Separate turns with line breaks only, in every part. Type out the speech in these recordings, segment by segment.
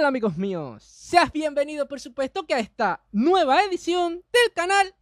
Hola amigos míos, seas bienvenido por supuesto que a esta nueva edición del canal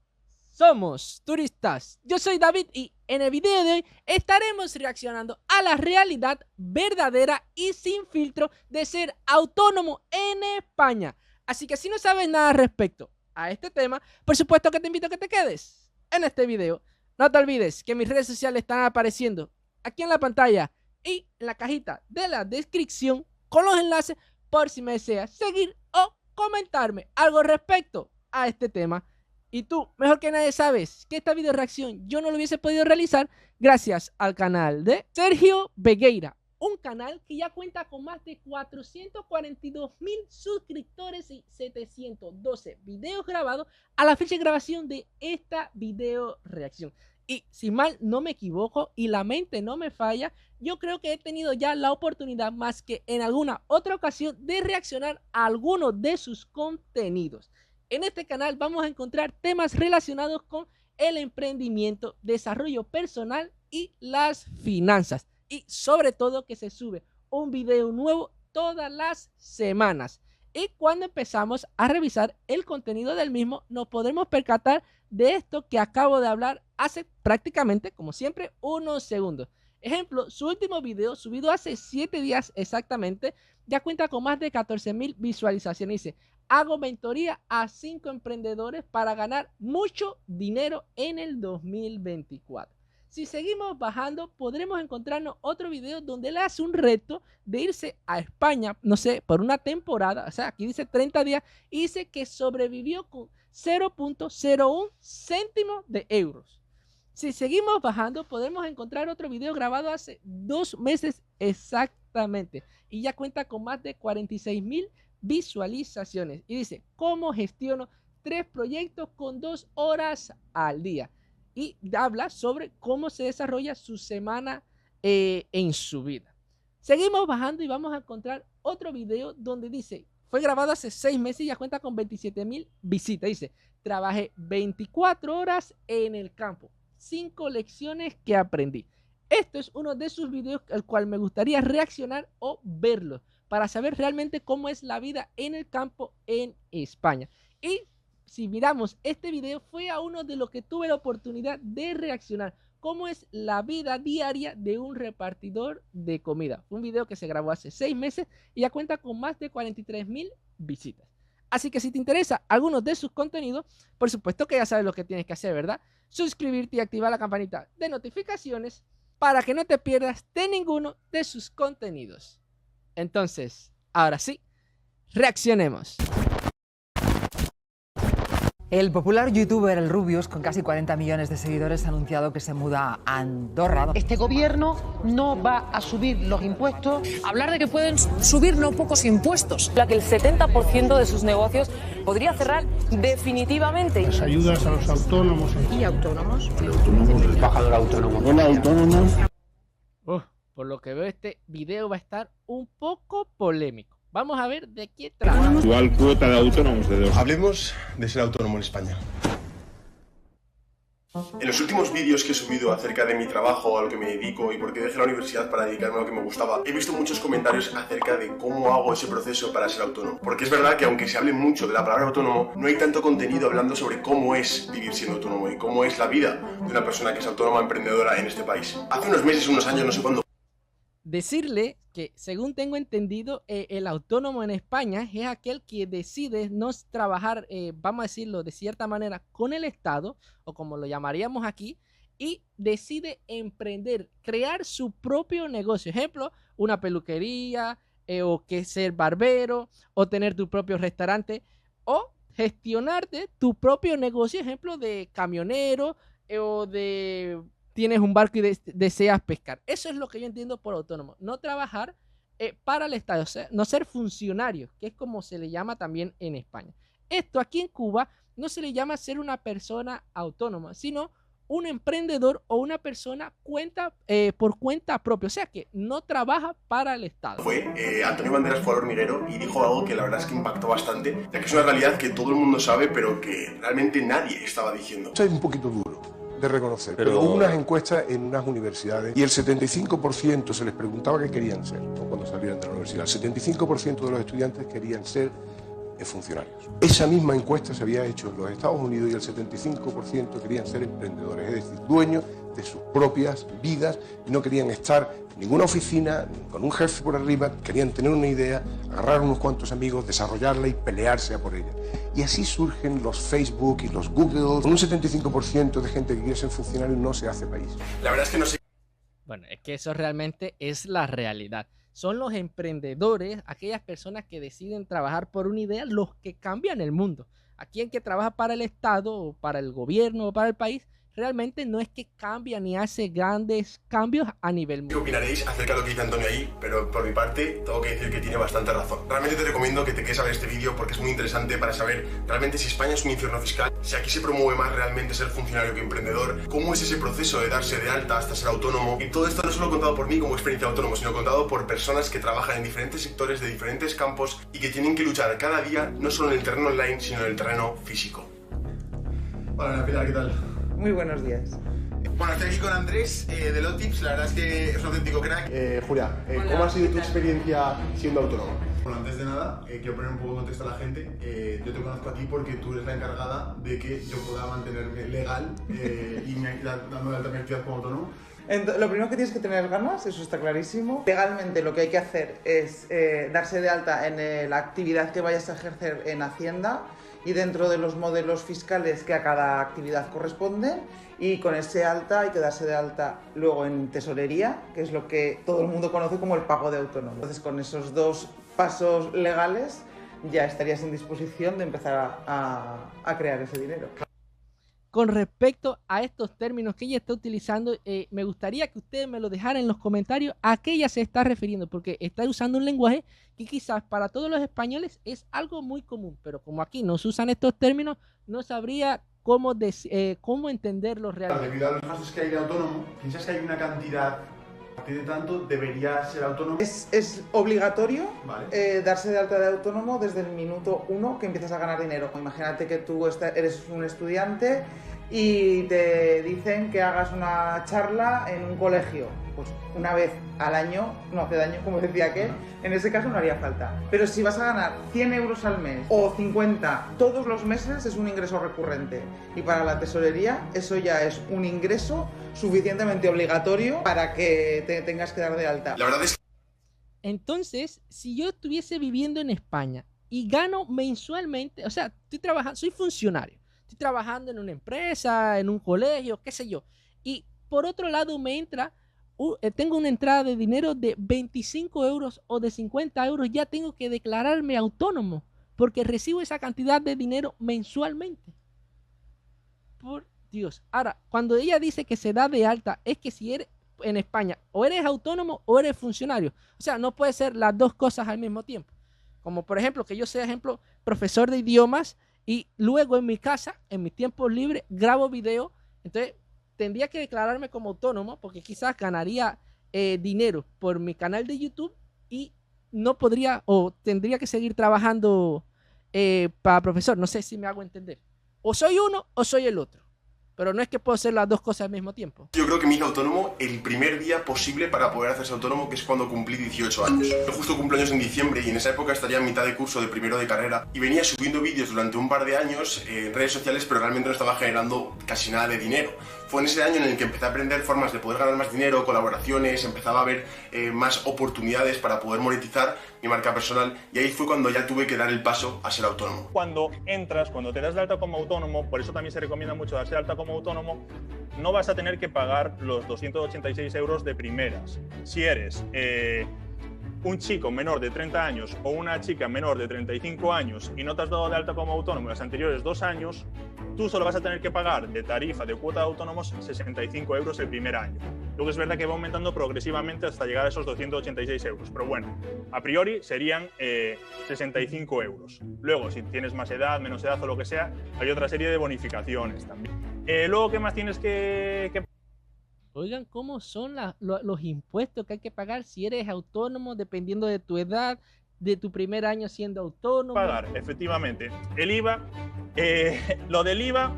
Somos Turistas. Yo soy David y en el video de hoy estaremos reaccionando a la realidad verdadera y sin filtro de ser autónomo en España. Así que si no sabes nada respecto a este tema, por supuesto que te invito a que te quedes en este video. No te olvides que mis redes sociales están apareciendo aquí en la pantalla y en la cajita de la descripción con los enlaces por si me deseas seguir o comentarme algo respecto a este tema. Y tú, mejor que nadie, sabes que esta video reacción yo no lo hubiese podido realizar gracias al canal de Sergio Begueira, un canal que ya cuenta con más de 442,000 suscriptores y 712 videos grabados a la fecha de grabación de esta video reacción. Y si mal no me equivoco y la mente no me falla, yo creo que he tenido ya la oportunidad más que en alguna otra ocasión de reaccionar a algunos de sus contenidos. En este canal vamos a encontrar temas relacionados con el emprendimiento, desarrollo personal y las finanzas. Y sobre todo que se sube un video nuevo todas las semanas. Y cuando empezamos a revisar el contenido del mismo, nos podremos percatar de esto que acabo de hablar hace prácticamente, como siempre, unos segundos. Ejemplo, su último video, subido hace 7 días exactamente, ya cuenta con más de 14,000 visualizaciones. Dice, hago mentoría a 5 emprendedores para ganar mucho dinero en el 2024. Si seguimos bajando, podremos encontrarnos otro video donde él hace un reto de irse a España, no sé, por una temporada, o sea, aquí dice 30 días, y dice que sobrevivió con 0,01 céntimos de euros. Si seguimos bajando, podemos encontrar otro video grabado hace 2 meses exactamente, y ya cuenta con más de 46,000 visualizaciones. Y dice, ¿cómo gestiono 3 proyectos con 2 horas al día? Y habla sobre cómo se desarrolla su semana en su vida. Seguimos bajando y vamos a encontrar otro video donde dice, fue grabado hace 6 meses y ya cuenta con 27,000 visitas. Dice, trabajé 24 horas en el campo, 5 lecciones que aprendí. Esto es uno de sus videos al cual me gustaría reaccionar o verlo para saber realmente cómo es la vida en el campo en España. Y si miramos este video, fue a uno de los que tuve la oportunidad de reaccionar. Cómo es la vida diaria de un repartidor de comida. Fue un video que se grabó hace 6 meses y ya cuenta con más de 43,000 visitas. Así que si te interesa algunos de sus contenidos, por supuesto que ya sabes lo que tienes que hacer, ¿verdad? Suscribirte y activar la campanita de notificaciones para que no te pierdas de ninguno de sus contenidos. Entonces, ahora sí, reaccionemos.
El popular youtuber El Rubius, con casi 40 millones de seguidores, ha anunciado que se muda a Andorra.
Este gobierno no va a subir los impuestos.
Hablar de que pueden subir no pocos impuestos.
La que el 70% de sus negocios podría cerrar definitivamente.
Las ayudas a los autónomos.
¿Y autónomos?
El autónomo, el embajador autónomo. Hola, autónomos.
Por lo que veo, este video va a estar un poco polémico. Vamos a ver de qué trata.
Igual cuota de autónomos de 2.
Hablemos de ser autónomo en España. En los últimos vídeos que he subido acerca de mi trabajo, a lo que me dedico y por qué dejé la universidad para dedicarme a lo que me gustaba, he visto muchos comentarios acerca de cómo hago ese proceso para ser autónomo. Porque es verdad que aunque se hable mucho de la palabra autónomo, no hay tanto contenido hablando sobre cómo es vivir siendo autónomo y cómo es la vida de una persona que es autónoma emprendedora en este país. Hace unos meses, unos años, no sé cuándo.
Decirle que, según tengo entendido, el autónomo en España es aquel que decide no trabajar, vamos a decirlo de cierta manera, con el Estado, o como lo llamaríamos aquí, y decide emprender, crear su propio negocio. Ejemplo, una peluquería, o que ser barbero, o tener tu propio restaurante, o gestionarte tu propio negocio, ejemplo, de camionero, o de... tienes un barco y deseas pescar. Eso es lo que yo entiendo por autónomo. No trabajar para el Estado, o sea, no ser funcionario, que es como se le llama también en España. Esto aquí en Cuba no se le llama ser una persona autónoma, sino un emprendedor o una persona por cuenta propia, o sea que no trabaja para el Estado.
Antonio Banderas fue al hormiguero y dijo algo que la verdad es que impactó bastante, ya que es una realidad que todo el mundo sabe, pero que realmente nadie estaba diciendo.
Soy un poquito duro.
de reconocer. Pero hubo unas encuestas en unas universidades y el 75% se les preguntaba qué querían ser, ¿no? Cuando salieran de la universidad. El 75% de los estudiantes querían ser funcionarios. Esa misma encuesta se había hecho en los Estados Unidos y el 75% querían ser emprendedores, es decir, dueños de sus propias vidas y no querían estar en ninguna oficina, con un jefe por arriba, querían tener una idea, agarrar unos cuantos amigos, desarrollarla y pelearse a por ella. Y así surgen los Facebook y los Google. Con un 75% de gente que quiere ser funcionario no se hace país.
La verdad es que no sé.
Bueno, es que eso realmente es la realidad. Son los emprendedores, aquellas personas que deciden trabajar por una idea, los que cambian el mundo. Aquí el que trabaja para el Estado, o para el gobierno, o para el país, realmente no es que cambia ni hace grandes cambios a nivel mundial.
¿Qué opinaréis acerca de lo que dice Antonio ahí? Pero por mi parte, tengo que decir que tiene bastante razón. Realmente te recomiendo que te quedes a ver este vídeo porque es muy interesante para saber realmente si España es un infierno fiscal, si aquí se promueve más realmente ser funcionario que emprendedor, cómo es ese proceso de darse de alta hasta ser autónomo. Y todo esto no solo contado por mí como experiencia de autónomo, sino contado por personas que trabajan en diferentes sectores de diferentes campos y que tienen que luchar cada día, no solo en el terreno online, sino en el terreno físico. Hola, Pilar, ¿qué tal?
Muy buenos días.
Bueno, estoy aquí con Andrés de Lotips, la verdad es que es un auténtico crack.
Julia, ¿cómo ha sido tu experiencia siendo autónomo?
Bueno, antes de nada, quiero poner un poco de contexto a la gente. Yo te conozco a ti porque tú eres la encargada de que yo pueda mantenerme legal y dándome alta mi actividad como autónomo.
Lo primero que tienes que tener ganas, eso está clarísimo. Legalmente lo que hay que hacer es darse de alta en la actividad que vayas a ejercer en Hacienda y dentro de los modelos fiscales que a cada actividad corresponden, y con ese alta hay que darse de alta luego en tesorería, que es lo que todo el mundo conoce como el pago de autónomo. Entonces, con esos dos pasos legales ya estarías en disposición de empezar a crear ese dinero.
Con respecto a estos términos que ella está utilizando, me gustaría que ustedes me lo dejaran en los comentarios a qué ella se está refiriendo, porque está usando un lenguaje que quizás para todos los españoles es algo muy común, pero como aquí no se usan estos términos, no sabría cómo entenderlos realmente.
Debido a los gastos que hay de autónomo, ¿piensas que hay una cantidad? A partir de tanto, ¿debería ser autónomo?
Es obligatorio,
vale,
darse de alta de autónomo desde el minuto 1 que empiezas a ganar dinero. Imagínate que tú eres un estudiante y te dicen que hagas una charla en un colegio. Pues una vez al año no hace daño, como decía aquel, en ese caso no haría falta. Pero si vas a ganar 100 euros al mes o 50 todos los meses, es un ingreso recurrente. Y para la tesorería eso ya es un ingreso suficientemente obligatorio para que te tengas que dar de alta.
La verdad es que...
Entonces, si yo estuviese viviendo en España y gano mensualmente, o sea, estoy trabajando, soy funcionario, estoy trabajando en una empresa, en un colegio, qué sé yo, y por otro lado me entra, tengo una entrada de dinero de 25 euros o de 50 euros, ya tengo que declararme autónomo porque recibo esa cantidad de dinero mensualmente. Por Dios. Ahora, cuando ella dice que se da de alta, es que si eres en España, o eres autónomo o eres funcionario. O sea, no puede ser las dos cosas al mismo tiempo. Como por ejemplo, que yo sea, profesor de idiomas y luego en mi casa, en mis tiempos libres, grabo video. Entonces, tendría que declararme como autónomo porque quizás ganaría dinero por mi canal de YouTube y no podría o tendría que seguir trabajando para profesor. No sé si me hago entender. O soy uno o soy el otro. Pero no es que puedo hacer las dos cosas al mismo tiempo.
Yo creo que me hice autónomo el primer día posible para poder hacerse autónomo, que es cuando cumplí 18 años. Yo justo cumplo años en diciembre y en esa época estaría en mitad de curso de primero de carrera y venía subiendo vídeos durante un par de años en redes sociales, pero realmente no estaba generando casi nada de dinero. Fue en ese año en el que empecé a aprender formas de poder ganar más dinero, colaboraciones, empezaba a ver más oportunidades para poder monetizar mi marca personal y ahí fue cuando ya tuve que dar el paso a ser autónomo.
Cuando te das de alta como autónomo, por eso también se recomienda mucho darse de alta como autónomo, no vas a tener que pagar los 286 euros de primeras. Si eres un chico menor de 30 años o una chica menor de 35 años y no te has dado de alta como autónomo en los anteriores 2 años, tú solo vas a tener que pagar de tarifa de cuota de autónomos 65 euros el primer año. Luego es verdad que va aumentando progresivamente hasta llegar a esos 286 euros, pero bueno, a priori serían 65 euros. Luego, si tienes más edad, menos edad o lo que sea, hay otra serie de bonificaciones también. Luego, ¿qué más tienes que...
Oigan, ¿cómo son los impuestos que hay que pagar si eres autónomo dependiendo de tu edad, de tu primer año siendo autónomo?
Pagar, efectivamente. El IVA, lo del IVA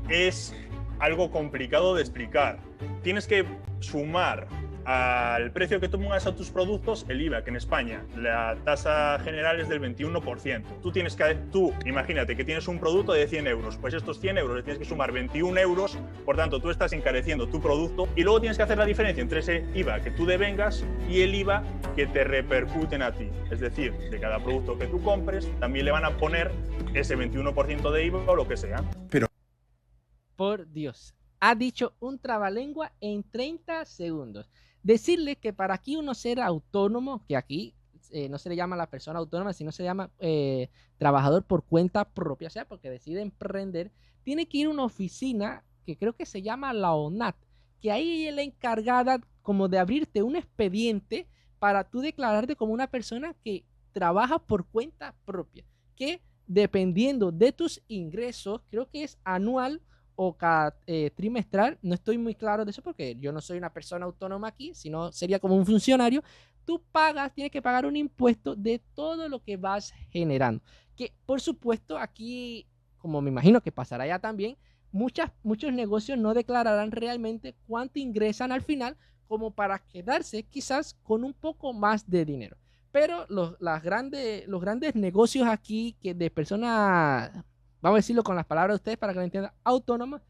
es algo complicado de explicar. Tienes que sumar al precio que tú pongas a tus productos el IVA, que en España la tasa general es del 21%. Tú imagínate que tienes un producto de 100 euros, pues estos 100 euros le tienes que sumar 21 euros, por tanto tú estás encareciendo tu producto y luego tienes que hacer la diferencia entre ese IVA que tú devengas y el IVA que te repercuten a ti. Es decir, de cada producto que tú compres también le van a poner ese 21% de IVA o lo que sea.
Por Dios, ha dicho un trabalengua en 30 segundos. Decirle que para aquí uno ser autónomo, que aquí no se le llama a la persona autónoma, sino se llama trabajador por cuenta propia, o sea, porque decide emprender, tiene que ir a una oficina que creo que se llama la ONAT, que ahí es la encargada como de abrirte un expediente para tú declararte como una persona que trabaja por cuenta propia, que dependiendo de tus ingresos, creo que es anual o cada trimestral, no estoy muy claro de eso porque yo no soy una persona autónoma aquí, sino sería como un funcionario. Tú tienes que pagar un impuesto de todo lo que vas generando. Que por supuesto aquí, como me imagino que pasará ya también, muchos negocios no declararán realmente cuánto ingresan al final como para quedarse quizás con un poco más de dinero. Pero los grandes negocios aquí que de personas, vamos a decirlo con las palabras de ustedes para que lo entiendan, autónomas,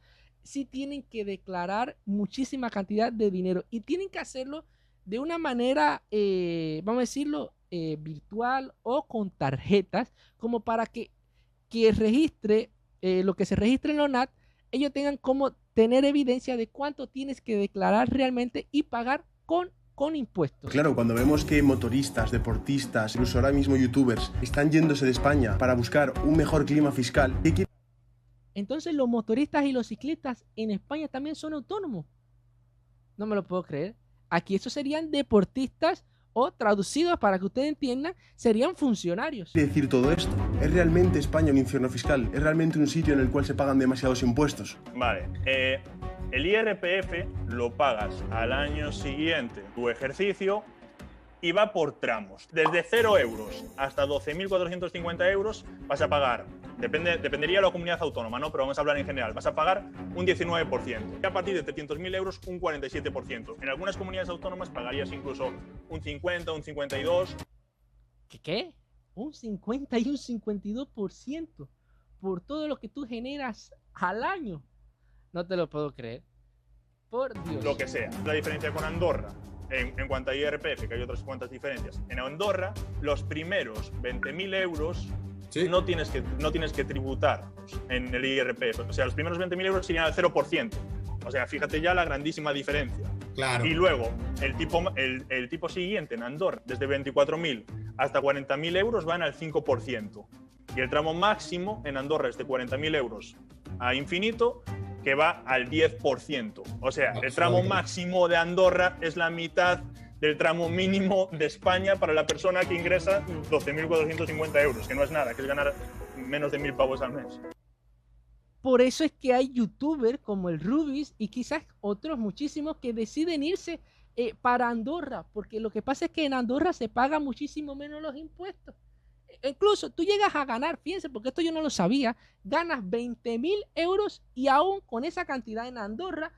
sí tienen que declarar muchísima cantidad de dinero y tienen que hacerlo de una manera, vamos a decirlo, virtual o con tarjetas, como para que registre lo que se registre en la ONAT, ellos tengan como tener evidencia de cuánto tienes que declarar realmente y pagar con impuestos.
Claro, cuando vemos que motoristas, deportistas, incluso ahora mismo youtubers, están yéndose de España para buscar un mejor clima fiscal,
entonces los motoristas y los ciclistas en España también son autónomos. No me lo puedo creer. Aquí esos serían deportistas o, traducidos para que ustedes entiendan, serían funcionarios.
¿Qué decir todo esto? ¿Es realmente España un infierno fiscal? ¿Es realmente un sitio en el cual se pagan demasiados impuestos?
Vale, el IRPF lo pagas al año siguiente tu ejercicio y va por tramos. Desde 0 euros hasta 12.450 euros vas a pagar, dependería de la comunidad autónoma, ¿no? Pero vamos a hablar en general, vas a pagar un 19%. Y a partir de 300.000 euros, un 47%. En algunas comunidades autónomas pagarías incluso un 50, un 52.
¿Qué? Un 50 y un 52% por todo lo que tú generas al año. No te lo puedo creer. Por Dios.
Lo que sea. La diferencia con Andorra, en cuanto a IRPF, que hay otras cuantas diferencias. En Andorra, los primeros 20.000 euros ¿sí? no tienes que tributar en el IRPF. O sea, los primeros 20.000 euros serían al 0%. O sea, fíjate ya la grandísima diferencia.
Claro.
Y luego, el tipo siguiente en Andorra, desde 24.000 hasta 40.000 euros, van al 5%. Y el tramo máximo en Andorra es de 40.000 euros a infinito, que va al 10%. O sea, el tramo máximo de Andorra es la mitad del tramo mínimo de España para la persona que ingresa 12.450 euros, que no es nada, que es ganar menos de 1.000 pavos al mes.
Por eso es que hay youtubers como el Rubis y quizás otros muchísimos que deciden irse para Andorra, porque lo que pasa es que en Andorra se paga muchísimo menos los impuestos. Incluso tú llegas a ganar, fíjense, porque esto yo no lo sabía, ganas 20.000 euros y aún con esa cantidad en Andorra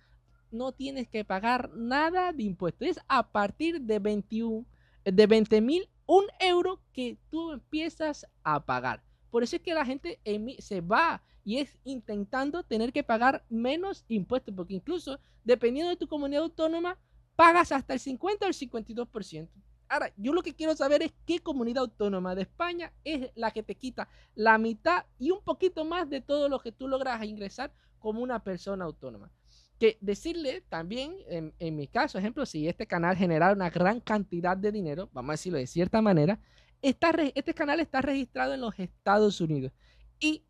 no tienes que pagar nada de impuestos. Es a partir de 20.000, un euro que tú empiezas a pagar. Por eso es que la gente se va y es intentando tener que pagar menos impuestos, porque incluso dependiendo de tu comunidad autónoma pagas hasta el 50 o el 52%. Ahora, yo lo que quiero saber es qué comunidad autónoma de España es la que te quita la mitad y un poquito más de todo lo que tú logras ingresar como una persona autónoma. Que decirle también, en mi caso, ejemplo, si este canal genera una gran cantidad de dinero, vamos a decirlo de cierta manera, este canal está registrado en los Estados Unidos y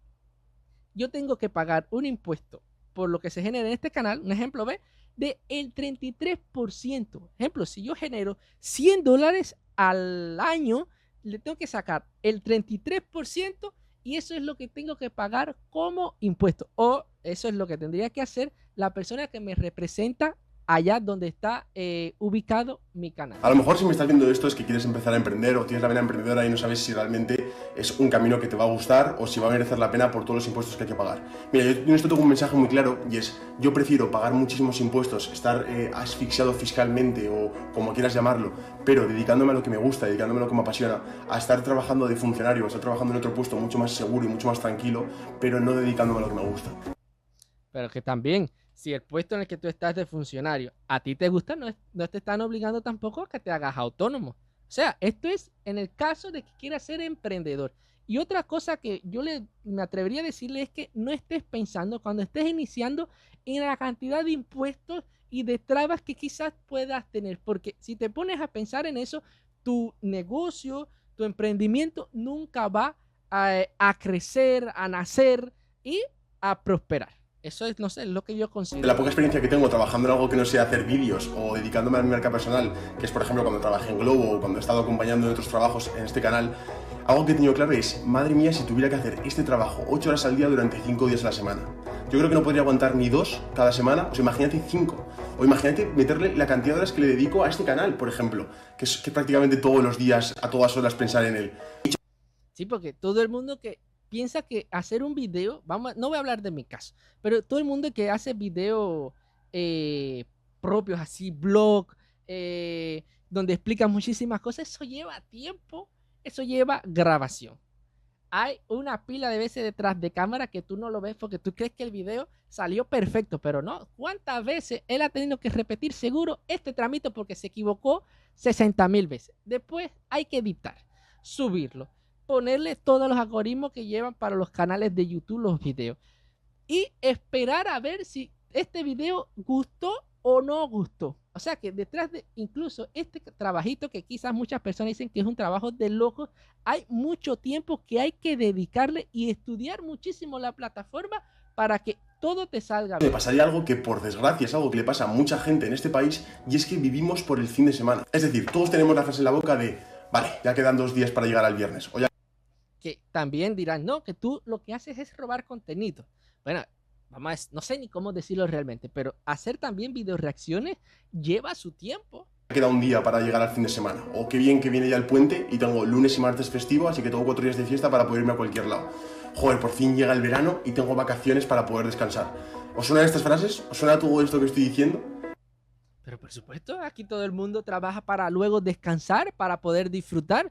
yo tengo que pagar un impuesto por lo que se genera en este canal, un ejemplo, ¿ve? De el 33%. Ejemplo, si yo genero $100 al año, le tengo que sacar el 33% y eso es lo que tengo que pagar como impuesto. O eso es lo que tendría que hacer la persona que me representa allá donde está ubicado mi canal.
A lo mejor si me estás viendo esto es que quieres empezar a emprender o tienes la vena emprendedora y no sabes si realmente es un camino que te va a gustar o si va a merecer la pena por todos los impuestos que hay que pagar. Mira, yo en esto tengo un mensaje muy claro y es, yo prefiero pagar muchísimos impuestos, estar asfixiado fiscalmente o como quieras llamarlo, pero dedicándome a lo que me gusta, dedicándome a lo que me apasiona, a estar trabajando de funcionario, a estar trabajando en otro puesto mucho más seguro y mucho más tranquilo, pero no dedicándome a lo que me gusta.
Pero que también, si el puesto en el que tú estás de funcionario a ti te gusta, no te están obligando tampoco a que te hagas autónomo. O sea, esto es en el caso de que quieras ser emprendedor. Y otra cosa que yo me atrevería a decirle es que no estés pensando cuando estés iniciando en la cantidad de impuestos y de trabas que quizás puedas tener. Porque si te pones a pensar en eso, tu negocio, tu emprendimiento nunca va a crecer, a nacer y a prosperar. Eso es, no sé, lo que yo considero.
La poca experiencia que tengo trabajando en algo que no sea hacer vídeos o dedicándome a mi marca personal, que es por ejemplo cuando trabajé en Globo o cuando he estado acompañando en otros trabajos en este canal, algo que he tenido claro es, madre mía, si tuviera que hacer este trabajo 8 horas al día durante 5 días a la semana. Yo creo que no podría aguantar ni 2 cada semana, o sea, imagínate 5. O imagínate meterle la cantidad de horas que le dedico a este canal, por ejemplo, que es que prácticamente todos los días, a todas horas pensar en él.
Sí, porque todo el mundo que piensa que hacer un video, no voy a hablar de mi caso, pero todo el mundo que hace videos propios, así, blog, donde explica muchísimas cosas, eso lleva tiempo, eso lleva grabación. Hay una pila de veces detrás de cámara que tú no lo ves porque tú crees que el video salió perfecto, pero no. ¿Cuántas veces él ha tenido que repetir seguro este trámite porque se equivocó 60,000 veces? Después hay que editar, subirlo, ponerle todos los algoritmos que llevan para los canales de YouTube los videos y esperar a ver si este video gustó o no gustó. O sea que detrás de incluso este trabajito que quizás muchas personas dicen que es un trabajo de locos, hay mucho tiempo que hay que dedicarle y estudiar muchísimo la plataforma para que todo te salga bien.
Me pasaría algo que por desgracia es algo que le pasa a mucha gente en este país y es que vivimos por el fin de semana. Es decir, todos tenemos la frase en la boca de vale, ya quedan 2 días para llegar al viernes. O ya...
Que también dirán, no, que tú lo que haces es robar contenido. Bueno, no sé ni cómo decirlo realmente, pero hacer también video reacciones lleva su tiempo.
Queda un día para llegar al fin de semana. O qué bien que viene ya el puente y tengo lunes y martes festivo, así que tengo 4 días de fiesta para poder irme a cualquier lado. Joder, por fin llega el verano y tengo vacaciones para poder descansar. ¿Os suenan estas frases? ¿Os suena todo esto que estoy diciendo?
Pero por supuesto, aquí todo el mundo trabaja para luego descansar, para poder disfrutar.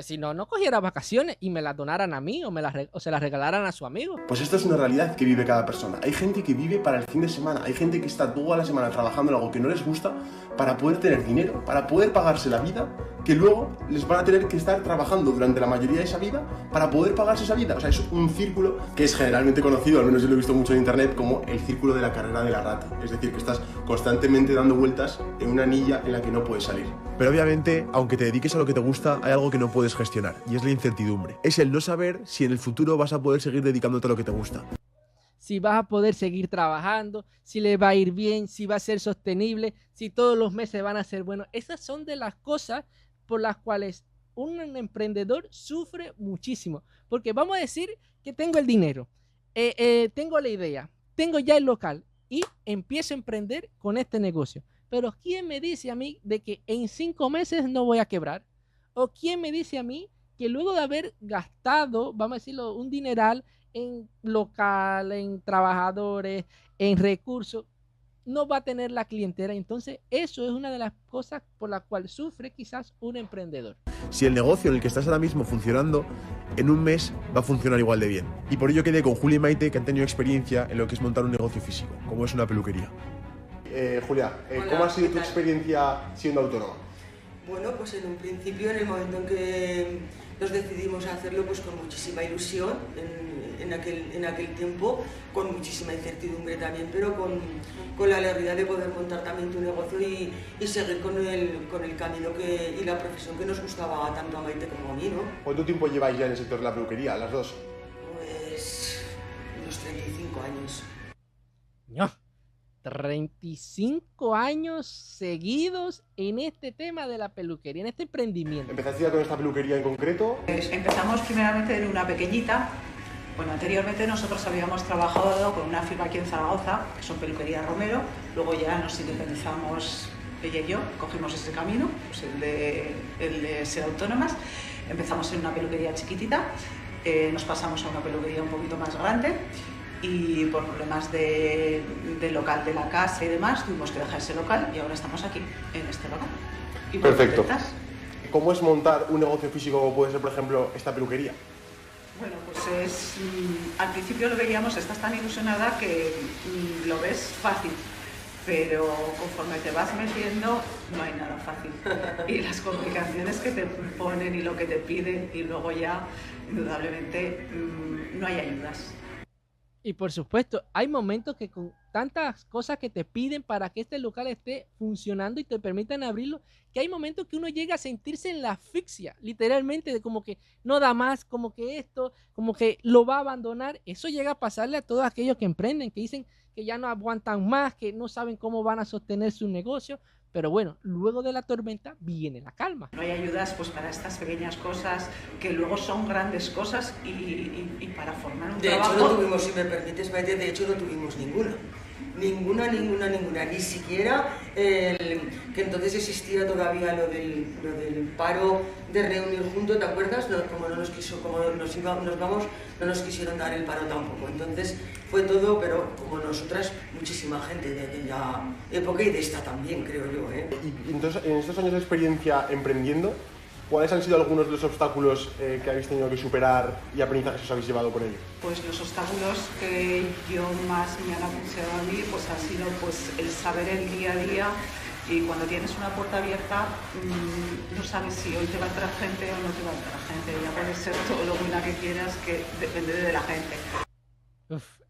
Si no, no cogiera vacaciones y me las donaran a mí o se las regalaran a su amigo.
Pues esto es una realidad que vive cada persona. Hay gente que vive para el fin de semana. Hay gente que está toda la semana trabajando en algo que no les gusta para poder tener dinero, para poder pagarse la vida, que luego les van a tener que estar trabajando durante la mayoría de esa vida para poder pagarse esa vida. O sea, es un círculo que es generalmente conocido, al menos yo lo he visto mucho en internet, como el círculo de la carrera de la rata. Es decir, que estás constantemente dando vueltas en una anilla en la que no puedes salir.
Pero obviamente, aunque te dediques a lo que te gusta, hay algo que no puedes gestionar, y es la incertidumbre. Es el no saber si en el futuro vas a poder seguir dedicándote a lo que te gusta.
Si vas a poder seguir trabajando, si le va a ir bien, si va a ser sostenible, si todos los meses van a ser buenos. Esas son de las cosas por las cuales un emprendedor sufre muchísimo. Porque vamos a decir que tengo el dinero, tengo la idea, tengo ya el local y empiezo a emprender con este negocio. Pero ¿quién me dice a mí de que en 5 meses no voy a quebrar? ¿O quién me dice a mí que luego de haber gastado, vamos a decirlo, un dineral en local, en trabajadores, en recursos, no va a tener la clientela? Entonces eso es una de las cosas por la cual sufre quizás un emprendedor.
Si el negocio en el que estás ahora mismo funcionando, en un mes va a funcionar igual de bien. Y por ello quedé con Julia y Maite, que han tenido experiencia en lo que es montar un negocio físico, como es una peluquería.
Julia, ¿cómo ha sido tu experiencia siendo autónoma?
Bueno, pues en un principio, en el momento en que nos decidimos a hacerlo, pues con muchísima ilusión, en aquel tiempo, con muchísima incertidumbre también, pero con la alegría de poder montar también tu negocio y seguir con el camino y la profesión que nos gustaba tanto a Maite como a mí, ¿no?
¿Cuánto tiempo lleváis ya en el sector de la peluquería, las dos?
Pues unos 35 años.
No. 35 años seguidos en este tema de la peluquería, en este emprendimiento.
¿Empezaste ya con esta peluquería en concreto?
Pues empezamos primeramente en una pequeñita. Bueno, anteriormente nosotros habíamos trabajado con una firma aquí en Zaragoza, que son Peluquería Romero. Luego ya nos independizamos ella y yo, cogimos ese camino, pues el de ser autónomas. Empezamos en una peluquería chiquitita, nos pasamos a una peluquería un poquito más grande y por problemas de local de la casa y demás tuvimos que dejar ese local y ahora estamos aquí, en este local. Y muy
Perfecto.
contentas.
¿Cómo es montar un negocio físico como puede ser, por ejemplo, esta peluquería?
Bueno, pues al principio lo veíamos, estás tan ilusionada que lo ves fácil, pero conforme te vas metiendo no hay nada fácil. Y las complicaciones que te ponen y lo que te piden y luego ya, indudablemente, no hay ayudas.
Y por supuesto, hay momentos que con tantas cosas que te piden para que este local esté funcionando y te permitan abrirlo, que hay momentos que uno llega a sentirse en la asfixia, literalmente, de como que no da más, como que esto, como que lo va a abandonar. Eso llega a pasarle a todos aquellos que emprenden, que dicen que ya no aguantan más, que no saben cómo van a sostener su negocio. Pero bueno, luego de la tormenta viene la calma.
No hay ayudas pues para estas pequeñas cosas que luego son grandes cosas y para formar un trabajo.
De hecho no tuvimos, si me permites, Maite, de hecho no tuvimos ninguna. Ninguna, ni siquiera que entonces existía todavía lo del paro de reunir juntos, ¿te acuerdas? No, como no nos vamos, no nos quisieron dar el paro tampoco. Entonces fue todo, pero como nosotras, muchísima gente de aquella época y de esta también, creo yo.
Y entonces, en estos años de experiencia emprendiendo, ¿cuáles han sido algunos de los obstáculos que habéis tenido que superar y aprendizajes que os habéis llevado con ello?
Pues los obstáculos que yo más me han acuciado a mí pues ha sido pues el saber el día a día, y cuando tienes una puerta abierta no sabes si hoy te va a entrar gente o no te va a entrar gente. Ya puede ser todo lo buena que quieras, que depende de la gente.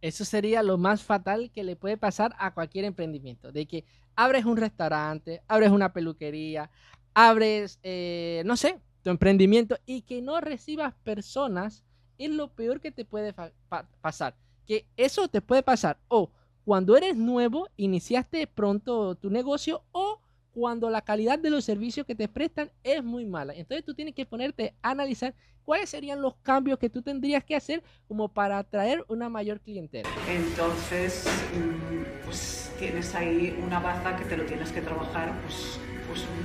Eso sería lo más fatal que le puede pasar a cualquier emprendimiento, de que abres un restaurante, abres una peluquería, abres, no sé, tu emprendimiento y que no recibas personas, es lo peor que te puede pasar. Que eso te puede pasar o cuando eres nuevo, iniciaste pronto tu negocio, o cuando la calidad de los servicios que te prestan es muy mala. Entonces tú tienes que ponerte a analizar cuáles serían los cambios que tú tendrías que hacer como para atraer una mayor clientela.
Entonces, pues tienes ahí una baza que te lo tienes que trabajar pues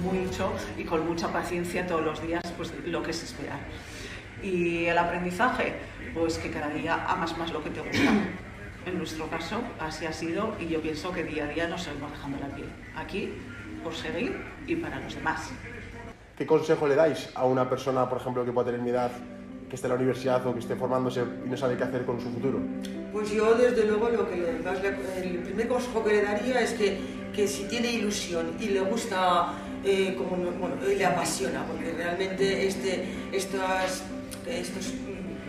mucho y con mucha paciencia todos los días, pues lo que es esperar. Y el aprendizaje, pues que cada día amas más lo que te gusta. En nuestro caso así ha sido, y yo pienso que día a día nos seguimos dejando la piel aquí por seguir y para los demás.
¿Qué consejo le dais a una persona, por ejemplo, que pueda tener mi edad, que esté en la universidad o que esté formándose y no sabe qué hacer con su futuro?
Pues yo, desde luego, el primer consejo que le daría es que si tiene ilusión y le gusta, le apasiona, porque realmente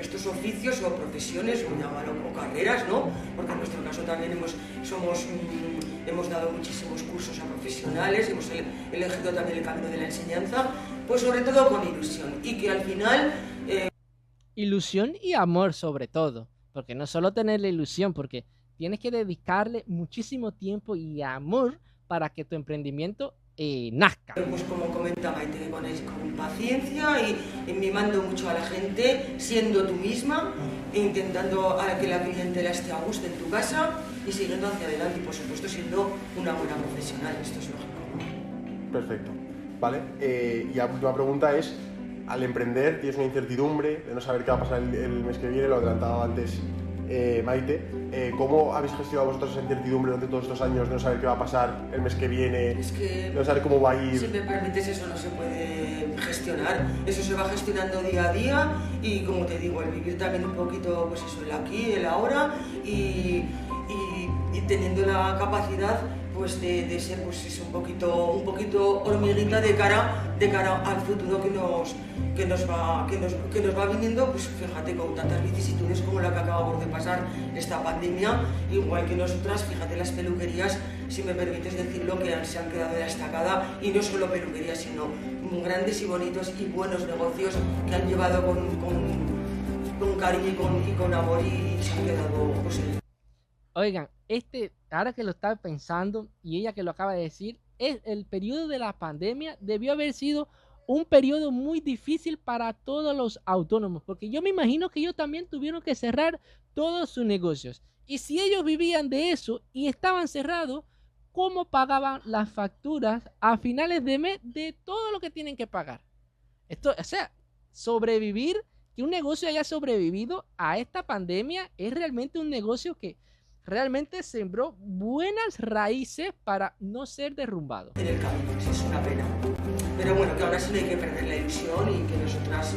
estos oficios o profesiones, o llámalo, o carreras, ¿no? Porque en nuestro caso también hemos dado muchísimos cursos a profesionales, hemos elegido también el camino de la enseñanza, pues sobre todo con ilusión, y que al final...
Ilusión y amor sobre todo, porque no solo tener la ilusión, porque tienes que dedicarle muchísimo tiempo y amor para que tu emprendimiento nazca.
Pues como comenta Maite, con paciencia y mimando mucho a la gente, siendo tú misma, e intentando a que la clientela esté a gusto en tu casa y siguiendo hacia adelante, y por supuesto siendo una buena profesional, esto es lógico.
Perfecto. Vale, y la última pregunta es, al emprender tienes una incertidumbre de no saber qué va a pasar el mes que viene, lo adelantaba antes Maite. ¿Cómo habéis gestionado vosotros esa incertidumbre durante todos estos años de no saber qué va a pasar el mes que viene, de no saber cómo va a ir?
Si me permites, eso no se puede gestionar, eso se va gestionando día a día, y como te digo, el vivir también un poquito, pues eso, el aquí, el ahora, y teniendo la capacidad pues de ser pues eso, un poquito hormiguita de cara al futuro que nos va viniendo, pues fíjate, con tantas vicisitudes como la que acabamos de pasar, esta pandemia, igual que nosotras, fíjate las peluquerías, si me permites decirlo, que se han quedado en la estacada, y no solo peluquerías, sino grandes y bonitos y buenos negocios que han llevado con cariño y con amor, y se han quedado pues,
Oigan, ahora que lo estaba pensando y ella que lo acaba de decir, el periodo de la pandemia debió haber sido un periodo muy difícil para todos los autónomos, porque yo me imagino que ellos también tuvieron que cerrar todos sus negocios. Y si ellos vivían de eso y estaban cerrados, ¿cómo pagaban las facturas a finales de mes de todo lo que tienen que pagar? Esto, o sea, sobrevivir, que un negocio haya sobrevivido a esta pandemia es realmente un negocio que realmente sembró buenas raíces para no ser derrumbado.
En el camino, sí, es una pena. Pero bueno, que ahora sí no hay que perder la ilusión y que nosotras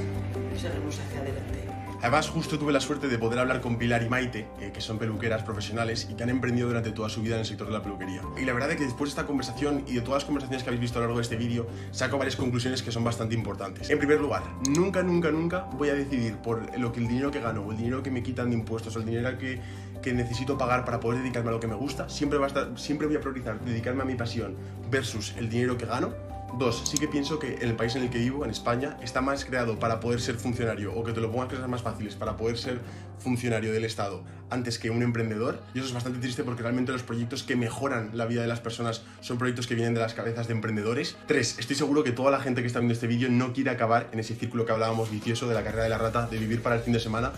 seguimos hacia adelante.
Además, justo tuve la suerte de poder hablar con Pilar y Maite, que son peluqueras profesionales y que han emprendido durante toda su vida en el sector de la peluquería. Y la verdad es que después de esta conversación y de todas las conversaciones que habéis visto a lo largo de este vídeo, saco varias conclusiones que son bastante importantes. En primer lugar, nunca voy a decidir por lo que el dinero que gano o el dinero que me quitan de impuestos o el dinero que necesito pagar para poder dedicarme a lo que me gusta. Siempre voy a priorizar dedicarme a mi pasión versus el dinero que gano. Dos, sí que pienso que el país en el que vivo, en España, está más creado para poder ser funcionario, o que te lo pongas cosas más fáciles, para poder ser funcionario del Estado antes que un emprendedor. Y eso es bastante triste porque realmente los proyectos que mejoran la vida de las personas son proyectos que vienen de las cabezas de emprendedores. Tres, estoy seguro que toda la gente que está viendo este vídeo no quiere acabar en ese círculo que hablábamos vicioso de la carrera de la rata, de vivir para el fin de semana.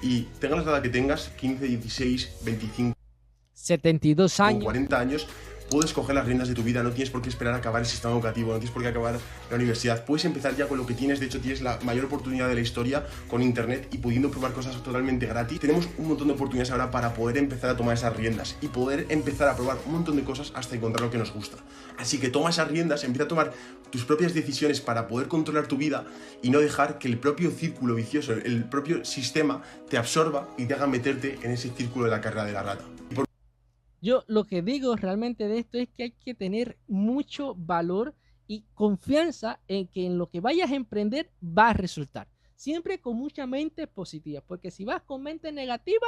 Y tengas la edad que tengas, 15, 16, 25,
72 años,
40 años, puedes coger las riendas de tu vida, no tienes por qué esperar a acabar el sistema educativo, no tienes por qué acabar la universidad, puedes empezar ya con lo que tienes. De hecho, tienes la mayor oportunidad de la historia con internet y pudiendo probar cosas totalmente gratis. Tenemos un montón de oportunidades ahora para poder empezar a tomar esas riendas y poder empezar a probar un montón de cosas hasta encontrar lo que nos gusta. Así que toma esas riendas, empieza a tomar tus propias decisiones para poder controlar tu vida y no dejar que el propio círculo vicioso, el propio sistema te absorba y te haga meterte en ese círculo de la carrera de la rata.
Yo lo que digo realmente de esto es que hay que tener mucho valor y confianza en que en lo que vayas a emprender va a resultar. Siempre con mucha mente positiva, porque si vas con mente negativa,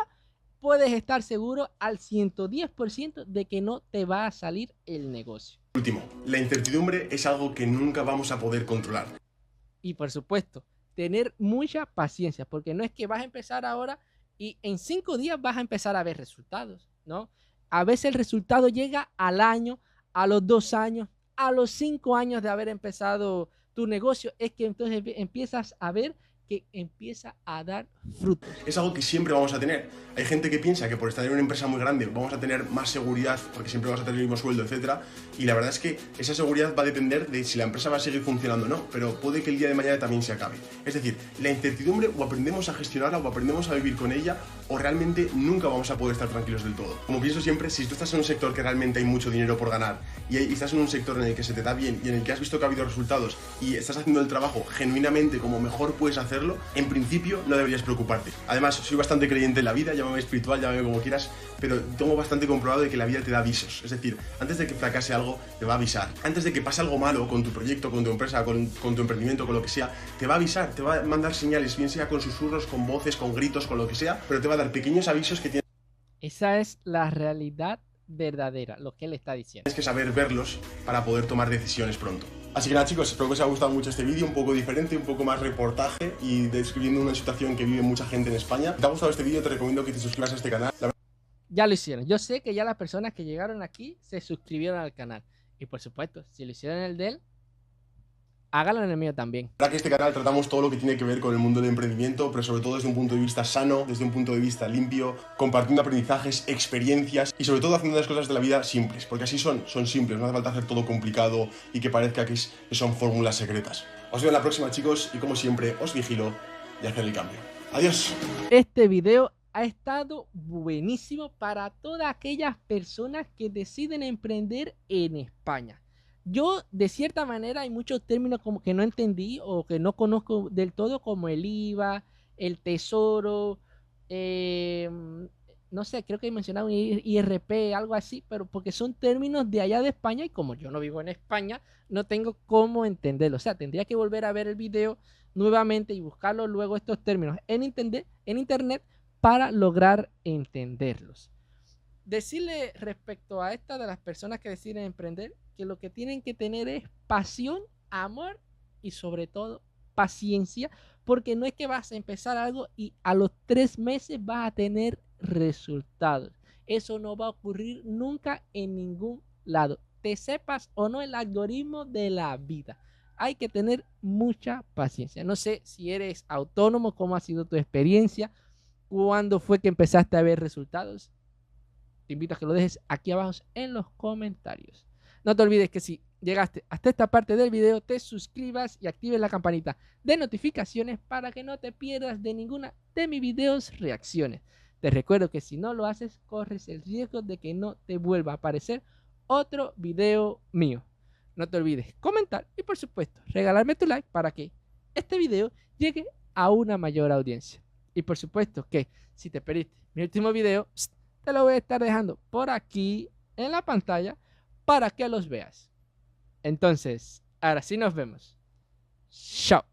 puedes estar seguro al 110% de que no te va a salir el negocio.
Último, la incertidumbre es algo que nunca vamos a poder controlar.
Y por supuesto, tener mucha paciencia, porque no es que vas a empezar ahora y en 5 días vas a empezar a ver resultados, ¿no? A veces el resultado llega al año, a los 2 años, a los 5 años de haber empezado tu negocio. Es que entonces empiezas a ver que empieza a dar frutos.
Es algo que siempre vamos a tener. Hay gente que piensa que por estar en una empresa muy grande vamos a tener más seguridad porque siempre vamos a tener el mismo sueldo, etc. Y la verdad es que esa seguridad va a depender de si la empresa va a seguir funcionando o no, pero puede que el día de mañana también se acabe. Es decir, la incertidumbre o aprendemos a gestionarla o aprendemos a vivir con ella o realmente nunca vamos a poder estar tranquilos del todo. Como pienso siempre, si tú estás en un sector que realmente hay mucho dinero por ganar y estás en un sector en el que se te da bien y en el que has visto que ha habido resultados y estás haciendo el trabajo genuinamente como mejor puedes hacerlo, en principio no deberías preocuparte. Además, soy bastante creyente en la vida, llámame espiritual, llámame como quieras, pero tengo bastante comprobado de que la vida te da avisos. Es decir, antes de que fracase algo, te va a avisar. Antes de que pase algo malo con tu proyecto, con tu empresa, con tu emprendimiento, con lo que sea, te va a avisar, te va a mandar señales, bien sea con susurros, con voces, con gritos, con lo que sea, pero te va a dar pequeños avisos que tienes.
Esa es la realidad verdadera, lo que él está diciendo.
Tienes que saber verlos para poder tomar decisiones pronto. Así que nada, chicos, espero que os haya gustado mucho este vídeo, un poco diferente, un poco más reportaje y describiendo una situación que vive mucha gente en España. Si te ha gustado este vídeo, te recomiendo que te suscribas a este canal.
Ya lo hicieron. Yo sé que ya las personas que llegaron aquí se suscribieron al canal. Y por supuesto, si lo hicieron en el de él, háganlo en el mío también.
Para que este canal tratamos todo lo que tiene que ver con el mundo del emprendimiento, pero sobre todo desde un punto de vista sano, desde un punto de vista limpio, compartiendo aprendizajes, experiencias y sobre todo haciendo las cosas de la vida simples, porque así son simples, no hace falta hacer todo complicado y que parezca que son fórmulas secretas. Os veo en la próxima, chicos, y como siempre, os vigilo y hacer el cambio. ¡Adiós!
Este video ha estado buenísimo para todas aquellas personas que deciden emprender en España. Yo, de cierta manera, hay muchos términos como que no entendí o que no conozco del todo, como el IVA, el tesoro, no sé, creo que mencionaba un IRP, algo así, pero porque son términos de allá de España y como yo no vivo en España, no tengo cómo entenderlo. O sea, tendría que volver a ver el video nuevamente y buscarlo luego estos términos en internet para lograr entenderlos. Decirle respecto a esta de las personas que deciden emprender, que lo que tienen que tener es pasión, amor y sobre todo paciencia, porque no es que vas a empezar algo y a los 3 meses vas a tener resultados. Eso no va a ocurrir nunca en ningún lado. Te sepas o no el algoritmo de la vida. Hay que tener mucha paciencia. No sé si eres autónomo, cómo ha sido tu experiencia, cuándo fue que empezaste a ver resultados. Te invito a que lo dejes aquí abajo en los comentarios. No te olvides que si llegaste hasta esta parte del video, te suscribas y actives la campanita de notificaciones para que no te pierdas de ninguna de mis videos reacciones. Te recuerdo que si no lo haces, corres el riesgo de que no te vuelva a aparecer otro video mío. No te olvides comentar y por supuesto regalarme tu like para que este video llegue a una mayor audiencia. Y por supuesto que si te perdiste mi último video, te lo voy a estar dejando por aquí en la pantalla para que los veas. Entonces, ahora sí nos vemos. Chao.